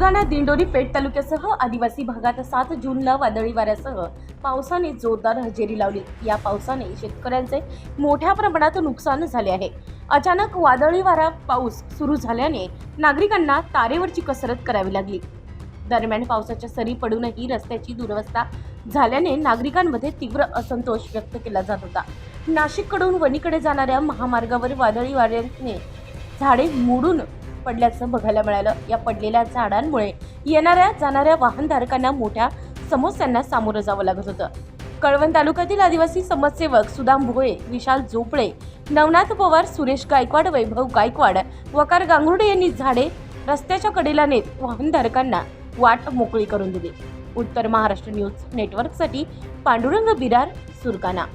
सुरगाणा, दिंडोरी, पेठ तालुक्यासह आदिवासी भागात 7 जूनला वादळी वाऱ्यासह पावसाने जोरदार हजेरी लावली। या पावसाने शेतकऱ्यांचे मोठ्या प्रमाणात नुकसान झाले आहे। अचानक वादळी वारा पाऊस सुरू झाल्याने नागरिकांना तारेवरची कसरत करावी लागली। दरम्यान पावसाच्या सरी पडूनही रस्त्याची दुरवस्था झाल्याने नागरिकांमध्ये तीव्र असंतोष व्यक्त केला जात होता। नाशिककडून वणीकडे जाणाऱ्या महामार्गावर वादळी वाऱ्याने झाडे मोडून पडल्याचं बघायला मिळालं। या पडलेल्या झाडांमुळे येणाऱ्या जाणाऱ्या वाहनधारकांना मोठ्या समस्यांना सामोरं जावं लागत होतं। कळवण तालुक्यातील आदिवासी समाजसेवक सुदाम भोये, विशाल झोपडे, नवनाथ पवार, सुरेश गायकवाड, वैभव गायकवाड, वकार गांगुर्डे यांनी झाडे रस्त्याच्या कडेला नेत वाहनधारकांना वाट मोकळी करून दिली। उत्तर महाराष्ट्र न्यूज नेटवर्कसाठी पांडुरंग बिरार, सुरगाणा।